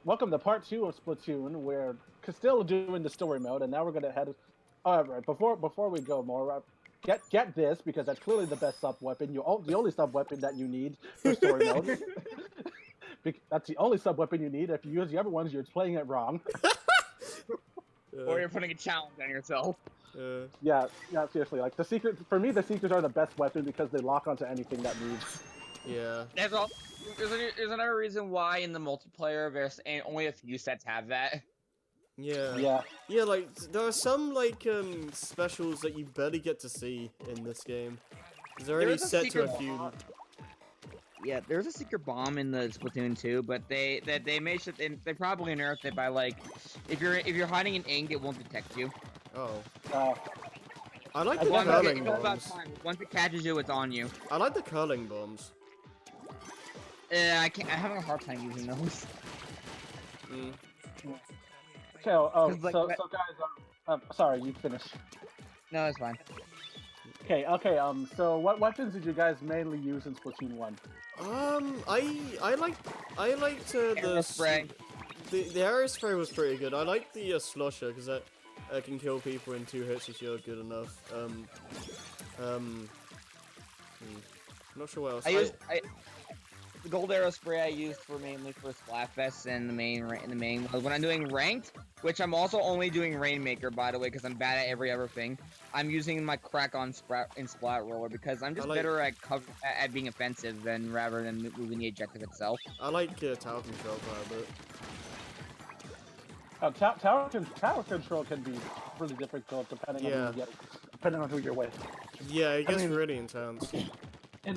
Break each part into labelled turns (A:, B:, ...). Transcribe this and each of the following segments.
A: welcome to part 2 of Splatoon. We're still doing the story mode, and now we're gonna head. All right, before we go more, get this because that's clearly the best sub weapon. The only sub weapon that you need for story mode. That's the only sub weapon you need. If you use the other ones, you're playing it wrong.
B: Or you're putting a challenge on yourself.
A: Yeah, seriously. Like the secret for me, the secrets are the best weapon because they lock onto anything that moves.
C: Yeah.
B: There's another reason why in the multiplayer there's only a few sets have that.
C: Yeah. Yeah, like there are some like specials that you barely get to see in this game. There's already set to a few.
B: Yeah, there's a secret bomb in the Splatoon 2, but they made sure they probably nerfed it by like if you're hiding in ink, it won't detect you.
C: Oh. I like the curling bombs.
B: Once it catches you, it's on you.
C: I like the curling bombs.
B: I can't. I'm having a hard time using those.
A: Okay. So guys, sorry, you finished.
B: No, it's fine.
A: Okay. So what weapons did you guys mainly use in Splatoon 1?
C: I liked the
B: spray.
C: The arrow spray was pretty good. I like the slosher because that can kill people in 2 hits if you're good enough. I'm not sure what else.
B: The gold arrow spray I used mainly for Splatfest and the main mode. When I'm doing ranked, which I'm also only doing Rainmaker by the way, because I'm bad at every other thing. I'm using my crack on Splat Roller because I'm just better at being offensive rather than moving the objective itself.
C: I like tower control quite a bit.
A: Tower control can be really difficult depending on who you're with.
C: Yeah, it gets really intense.
A: In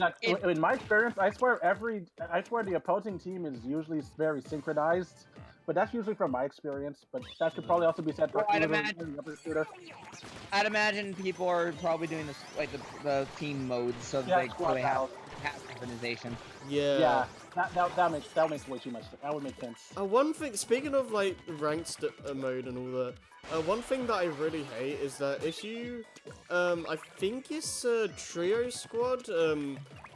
A: my experience, I swear the opposing team is usually very synchronized, but that's usually from my experience. But that could probably also be said for
B: I'd imagine people are probably doing this like the team modes, so they have synchronization.
C: Yeah.
A: That makes way too much. That would make sense.
C: One thing, speaking of like ranked mode and all that, one thing that I really hate is that if you, I think it's a trio squad,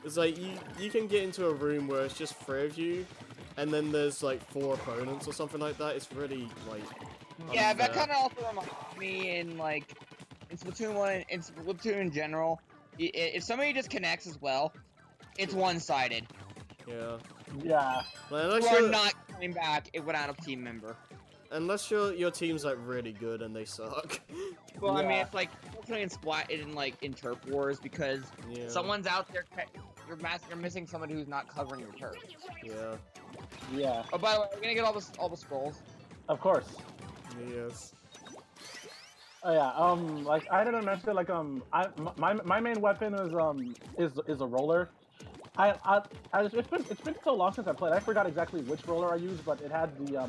C: it's like you can get into a room where it's just 3 of you, and then there's like 4 opponents or something like that. It's really like
B: yeah, that kind of also reminds me in Splatoon 1 and Splatoon in general. If somebody just connects as well, it's one-sided.
C: Yeah.
B: Well, you're not coming back without a team member.
C: Unless your team's like really good and they suck.
B: Well, I mean, it's like in Splat in Turf Wars because someone's out there. You're missing somebody who's not covering your turf.
A: Yeah.
B: Oh, by the way, we're gonna get all the scrolls.
A: Of course.
C: Yes.
A: Oh yeah. Like I didn't mention my main weapon is a roller. It's been so long since I played. I forgot exactly which roller I used, but it had the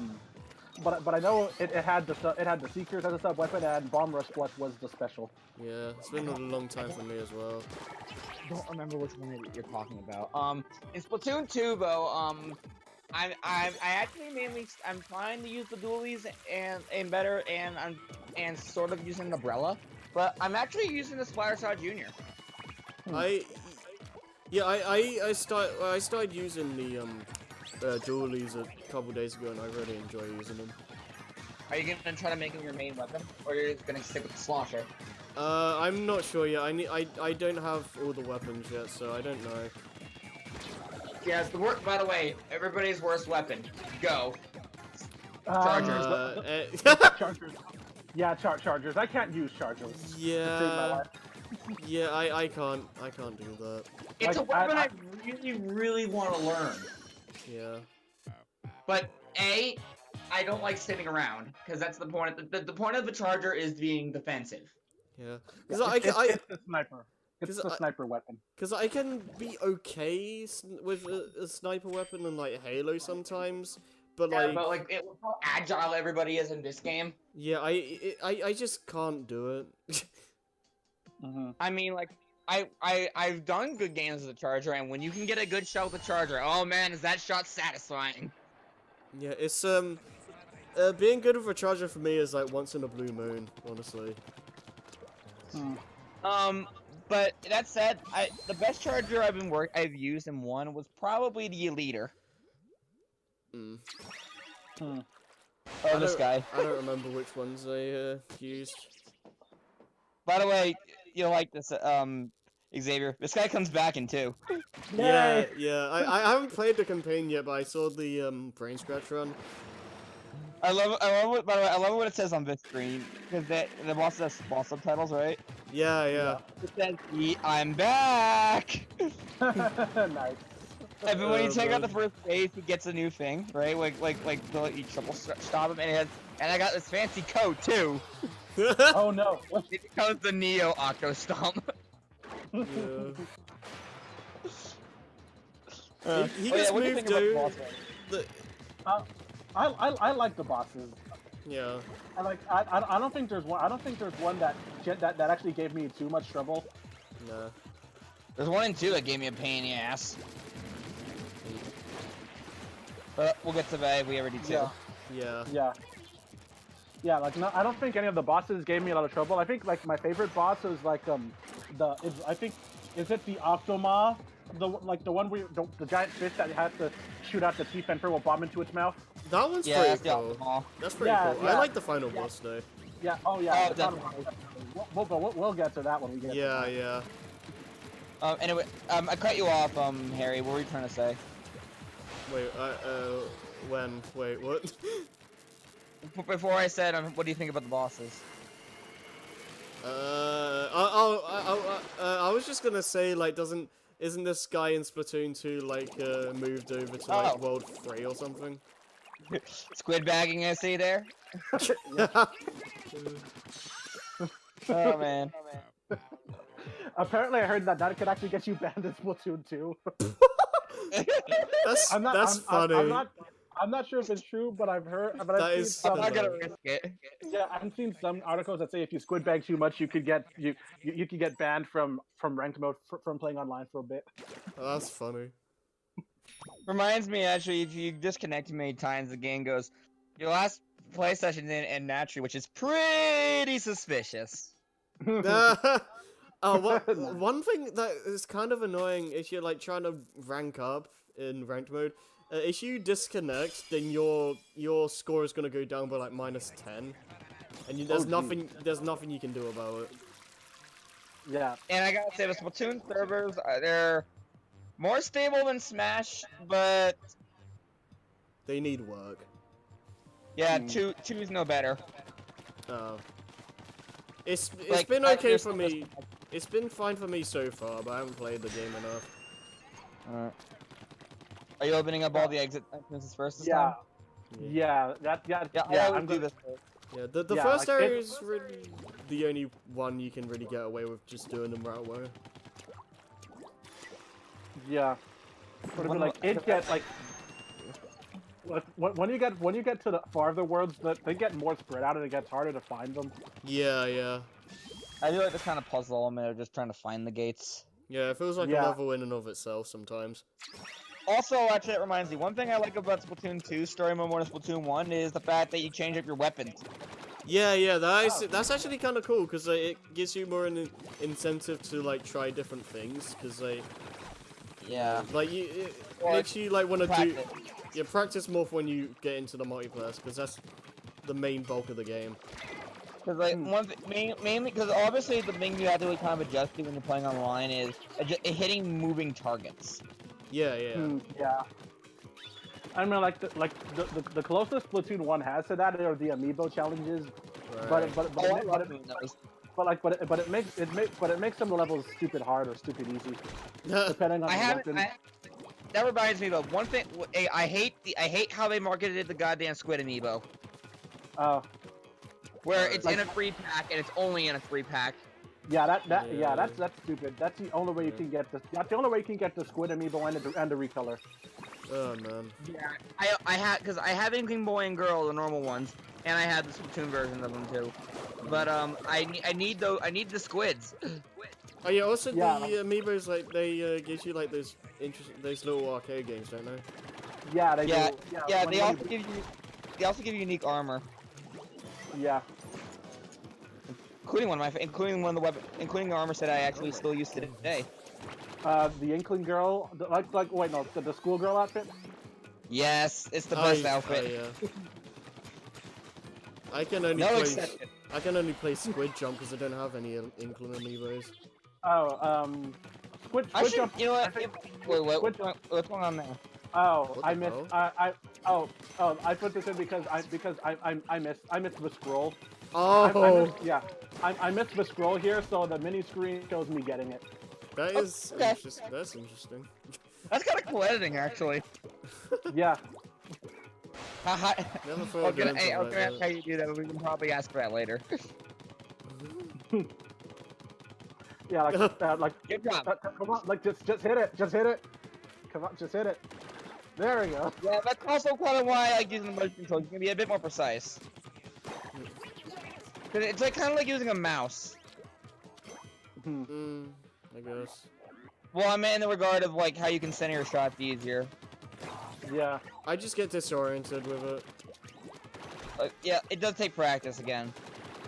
A: but I know it had the Seekers as a sub weapon, and Bomb Rush was the special.
C: Yeah, it's been a long time for me as well.
B: I don't remember which one you're talking about. In Splatoon 2 though, I actually I'm trying to use the dualies and better, and sort of using the umbrella, but I'm actually using the Splattersaw Jr.
C: I started using the dualies a couple days ago, and I really enjoy using them.
B: Are you gonna try to make them your main weapon, or you're just gonna stick with the slosher?
C: I'm not sure yet. I don't have all the weapons yet, so I don't know.
B: Yes, by the way, everybody's worst weapon. Go. Chargers.
A: Chargers. Yeah, chargers. I can't use chargers.
C: Yeah. Yeah, I can't do that.
B: It's a weapon I really want to learn.
C: Yeah.
B: But I don't like sitting around because that's the point. The point of the charger is being defensive.
C: Yeah.
A: It's the sniper. It's the sniper weapon.
C: Because I can be okay with a sniper weapon and like Halo sometimes, but like
B: how agile everybody is in this game.
C: Yeah, I just can't do it.
B: I mean, like, I've done good games with the charger, and when you can get a good shot with the charger, oh man, is that shot satisfying?
C: Yeah, it's being good with a charger for me is like once in a blue moon, honestly.
B: But that said, the best charger I've used in one was probably the Eliter.
A: Hmm.
B: Oh, this guy.
C: I don't remember which ones they used.
B: By the way, you'll like this, Xavier. This guy comes back in 2.
C: Yeah,
A: Yay!
C: yeah. I haven't played the campaign yet, but I saw the brain scratch run.
B: I love what, by the way, I love what it says on this screen, because the boss has boss subtitles, right?
C: Yeah, yeah.
B: It says, I'm back!
A: Nice.
B: And when you take out the
C: Man.
B: first phase, he gets a new thing, right? You triple stop him, and I got this fancy coat, too.
A: Oh no.
B: It becomes the Neo Octo Stomp.
C: Yeah. He
B: Oh,
C: gets
B: what do you
C: moved
B: think about the
C: to
B: boss fight?
C: the
A: I like the bosses.
C: yeah.
A: I don't think there's one. I don't think there's one that actually gave me too much trouble.
C: Nah.
B: There's 1 and 2 that gave me a pain in the ass. But we'll get to that. We already do.
C: Yeah.
A: Yeah. Like no, I don't think any of the bosses gave me a lot of trouble. I think like my favorite boss is like I think is it the Octoma, the one where the giant fish that you have to shoot out the teeth and throw a bomb into its mouth.
C: That one's
B: Yeah,
C: pretty
B: that's the
C: cool.
B: Octoma.
C: That's pretty
A: Yeah,
C: cool.
A: yeah.
C: I like the final boss though.
A: Yeah. Oh yeah.
B: Oh, definitely.
A: We'll get to that when we get. to
C: Yeah,
A: that.
C: yeah.
B: Anyway, I cut you off, Harry. What were you trying to say?
C: Wait, when? Wait, what?
B: Before I said, what do you think about the bosses?
C: I was just gonna say, like, isn't this guy in Splatoon 2, like, moved over to, like,
B: Oh.
C: World 3 or something?
B: Squid bagging, I see there. Oh man.
A: Apparently, I heard that could actually get you banned in Splatoon 2.
C: That's funny.
A: I'm not sure if it's true, but I've heard. But
C: That
A: I've seen
C: is
A: some.
B: I'm not gonna risk it.
A: Yeah, I've seen some articles that say if you squid bag too much, you could get banned from ranked mode from playing online for a bit.
C: Oh, that's funny.
B: Reminds me, actually, if you disconnect many times, the game goes, your last play session didn't end naturally, which is pretty suspicious.
C: One thing that is kind of annoying is you're like trying to rank up in ranked mode. If you disconnect, then your score is gonna go down by like -10, and there's nothing you can do about it.
A: Yeah.
B: And I gotta say, the Splatoon servers, they're more stable than Smash, but
C: They need work.
B: yeah, two's no better.
C: It's
B: Like,
C: been okay
B: there's
C: for
B: no
C: me. It's been fine for me so far, but I haven't played the game enough.
B: Alright. Are you opening up all the entrances first this
A: Yeah.
B: time?
A: Yeah.
B: I would do this first.
C: Yeah, the
A: Yeah,
C: first
A: like,
C: area is really the only one you can really get away with just doing them right away.
A: Yeah. But I mean, like it gets like when you get to the farther worlds, they get more spread out and it gets harder to find them.
C: Yeah, yeah.
B: I do like this kind of puzzle element of just trying to find the gates.
C: Yeah, it feels like
A: Yeah.
C: a level in and of itself sometimes.
B: Also, actually, that reminds me, one thing I like about Splatoon 2 story mode more than Splatoon 1 is the fact that you change up your weapons.
C: Yeah, that's actually kind of cool because it gives you more an incentive to like try different things because
B: Yeah.
C: like it
B: Or
C: makes you like want to do
B: practice.
C: practice more for when you get into the multiplayer because that's the main bulk of the game.
B: Because like mainly because obviously the thing you have to kind of adjust to when you're playing online is hitting moving targets.
C: Yeah, yeah.
A: Yeah. I mean, like the closest Splatoon 1 has to that are the amiibo challenges,
C: Right.
B: Oh, I love doing those.
A: but it makes some of the levels stupid hard or stupid easy, depending on
B: I
A: the
B: haven't.
A: weapon.
B: That reminds me though. One thing I hate how they marketed the goddamn squid amiibo, where it's in a free pack and it's only in a free pack.
A: Yeah,
C: Yeah.
A: that's stupid. That's the only way you can get the squid amiibo and the recolor.
C: Oh man.
B: Yeah, I have Inkling Boy and Girl, the normal ones, and I have the Splatoon version of them too. But I need the squids.
C: Oh yeah. Also,
A: Yeah.
C: the amiibos like they gives you like those little arcade games, don't they?
A: Yeah, they
B: Yeah,
A: do.
B: yeah.
A: when
B: They
A: you-
B: also give you unique armor,
A: Yeah.
B: including including the armor set I actually still use today.
A: The Inkling girl, wait, no, the schoolgirl outfit.
B: Yes, it's the best outfit.
C: Yeah. I can only
B: No
C: play.
B: exception.
C: I can only play Squid Jump because I don't have any Inkling amiibos.
A: Oh, Squid Jump.
B: You know what?
A: I think
B: Wait, what's going on there?
A: Oh,
C: What
A: I
C: the
A: missed.
C: hell?
A: I put this in because I missed the scroll.
C: Oh,
A: I missed the scroll here, so the mini screen shows me getting it.
C: that is
B: Okay.
C: interesting. That's interesting.
B: That's kind of cool editing, actually.
A: Yeah.
C: Never thought of doing
B: Hey,
C: something
B: I was gonna ask
C: like
B: how you do that, but we can probably ask for that later.
A: Yeah, like
B: Good job.
A: come on, like just hit it, just hit it. Come on, just hit it. There we go.
B: Yeah, that's also kind of why I like using the motion control. You can be a bit more precise. 'Cause it's like kind of like using a mouse.
C: I guess.
B: Well, I meant in the regard of like how you can center your shots easier.
A: Yeah.
C: I just get disoriented with it.
B: Yeah, it does take practice again.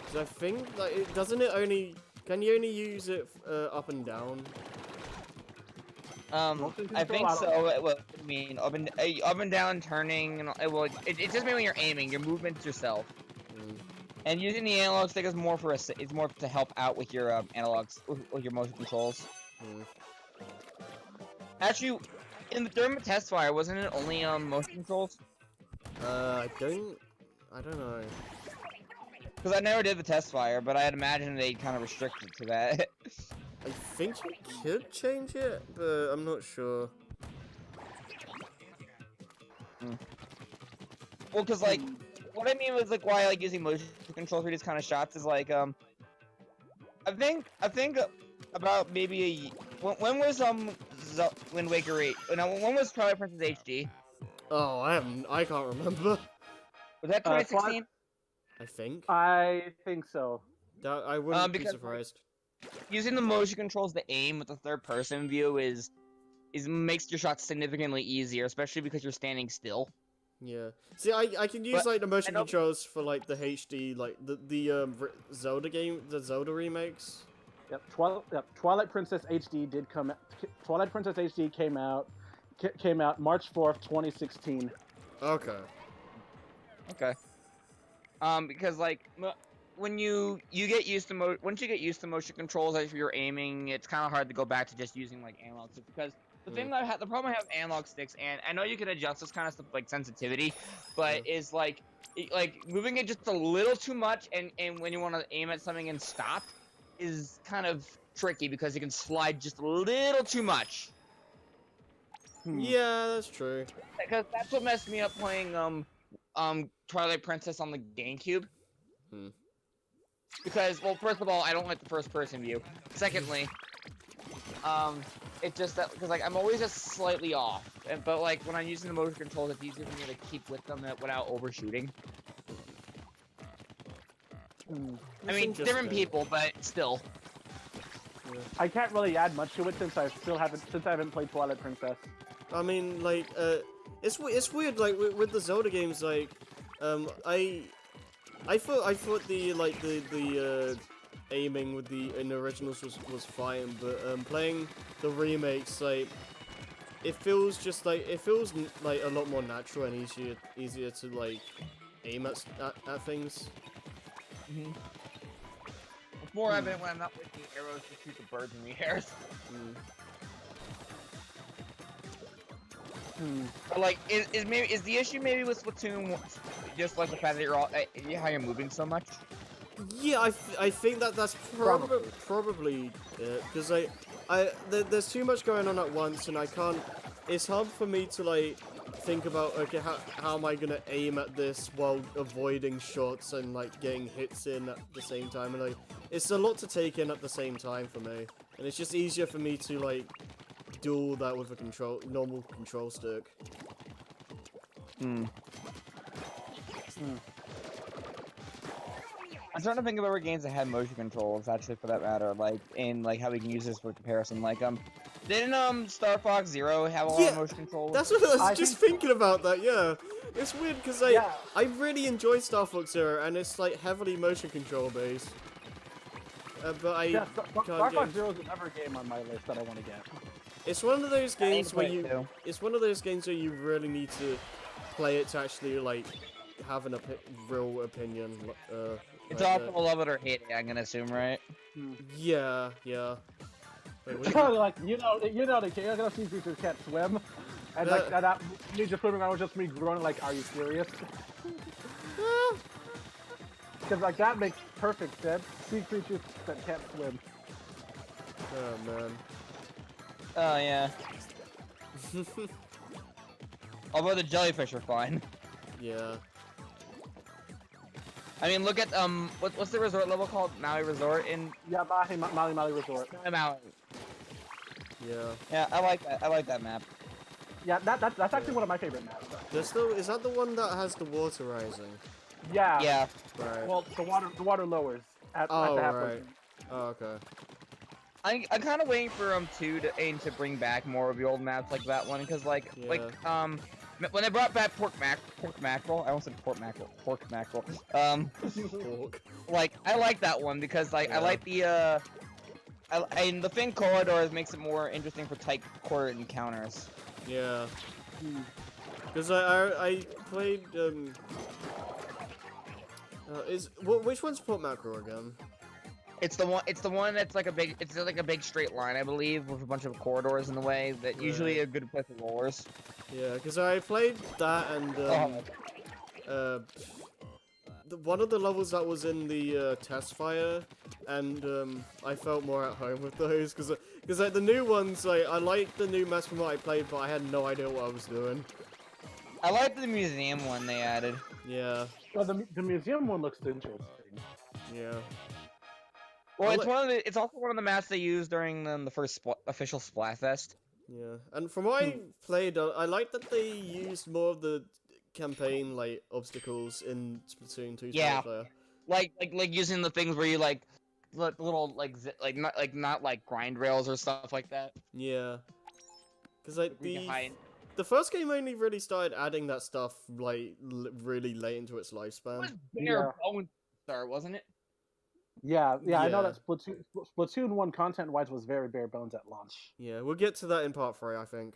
C: 'Cause I think like it doesn't it only can you only use it up and down?
A: Motion
B: I
A: control,
B: think
A: I don't-
B: so. Well, I mean, up and down, turning, and well, it just means when you're aiming, your movements yourself. And using the analog stick is more for it's more to help out with your analogs with your motion controls. Actually, during the test fire, wasn't it only motion controls?
C: I don't know.
B: Because I never did the test fire, but I'd imagine they kind of restricted to that.
C: I think you could change it, but I'm not sure.
B: Well, because like, what I mean was like why I like using motion controls for these kind of shots is like I think about maybe when was Wind Waker 8? No, when was Twilight Princess HD?
C: Oh, I can't remember.
B: Was that 2016?
C: I think.
A: I think so.
C: That I wouldn't be
B: because-
C: surprised.
B: Using the motion controls to aim with the third-person view is makes your shots significantly easier, especially because you're standing still.
C: Yeah. See, I can use
B: But
C: like the motion
B: I don't-
C: controls for like the HD, like the Zelda game, the Zelda remakes.
A: Yep. Twilight Princess HD did come. Twilight Princess HD came out March 4th, 2016.
C: Okay.
B: Okay. Because like when you get used to once you get used to motion controls as you're aiming, it's kind of hard to go back to just using like analog sticks. Because the thing that the problem I have with analog sticks, and I know you can adjust this kind of stuff like sensitivity, but is like moving it just a little too much, and when you want to aim at something and stop, is kind of tricky because you can slide just a little too much.
C: Yeah, that's true.
B: Because that's what messed me up playing Twilight Princess on the GameCube. Because, well, first of all, I don't like the first-person view. Secondly, it's just that because like I'm always just slightly off, but like when I'm using the motion controls, it's easier for me to keep with them without overshooting. I mean, different people, but still.
C: Yeah.
A: I can't really add much to it since I haven't played Twilight Princess.
C: I mean, like, it's weird, like, with the Zelda games, like, I thought the aiming with in the originals was fine, but, playing the remakes, like, it feels like a lot more natural and easier to, like, aim at things.
B: It's more evident when I'm not making arrows to shoot the birds in the air. But like, is the issue maybe with Splatoon just like the fact that you're all how you're moving so much?
C: Yeah, I think that's probably it, because there's too much going on at once, and I can't. It's hard for me to like think about okay how am I gonna aim at this while avoiding shots and like getting hits in at the same time, and like it's a lot to take in at the same time for me, and it's just easier for me to like do all that with a normal control stick.
B: I'm trying to think of other games that had motion controls, actually, for that matter, like, and like how we can use this for comparison. Like, didn't Star Fox Zero have a lot of motion controls?
C: That's what I was just thinking about that. Yeah, it's weird because I really enjoy Star Fox Zero, and it's like heavily motion control based. But I
A: Star Fox Zero is another game on my list that I want to get.
C: It's one of those
B: I need
C: games
B: to
C: where
B: play it
C: you.
B: too.
C: It's one of those games where you really need to play it to actually like have an real opinion.
B: It's
C: like
B: also love it or hate it, I'm gonna assume, right?
C: Yeah, yeah. Wait, what?
A: Kind of like the kid sea creatures can't swim, and like that me just swimming around was just me groaning like, "Are you serious?" Because like that makes perfect sense. Sea creatures that can't swim.
C: Oh man.
B: Oh yeah. Although the jellyfish are fine.
C: Yeah.
B: I mean, look at what's the resort level called? Maui Resort in
A: Yeah, Mali Resort.
B: Maui.
C: Yeah.
B: Yeah, I like that. I like that map.
A: Yeah, that's actually one of my favorite maps.
C: Is that the one that has the water rising?
A: Yeah.
B: Yeah.
C: Right.
A: Well, the water lowers at
C: Oh,
A: the halfway
C: right.
A: point.
C: Oh, okay.
B: I'm kind of waiting for to aim to bring back more of the old maps like that one, because like when they brought back pork mackerel, I almost said pork mackerel.
C: Pork.
B: Like I like that one because like I like the and the thin corridors makes it more interesting for tight corridor encounters.
C: Yeah. Because I played which one's Port Mackerel again?
B: It's the one that's like a big straight line, I believe, with a bunch of corridors in the way. That usually a good place for rollers.
C: Yeah, because I played that and one of the levels that was in the test fire, and I felt more at home with those because like the new ones, like I liked the new maps from what I played, but I had no idea what I was doing.
B: I like the museum one they added.
C: Yeah.
A: Well, the museum one looks interesting.
C: Yeah.
B: Well, it's also one of the maps they used during the first official Splatfest.
C: Yeah, and from what I played, I like that they used more of the campaign like obstacles in Splatoon 2
B: Yeah.
C: Splatfire.
B: Like using the things where you like little not like grind rails or stuff like that.
C: Yeah, because like
B: You can hide.
C: the first game only really started adding that stuff like really late into its lifespan.
B: It was bare bones start, wasn't it?
A: Yeah, I know
C: Yeah.
A: that Splatoon 1 content-wise was very bare bones at launch.
C: Yeah, we'll get to that in part 3, I think.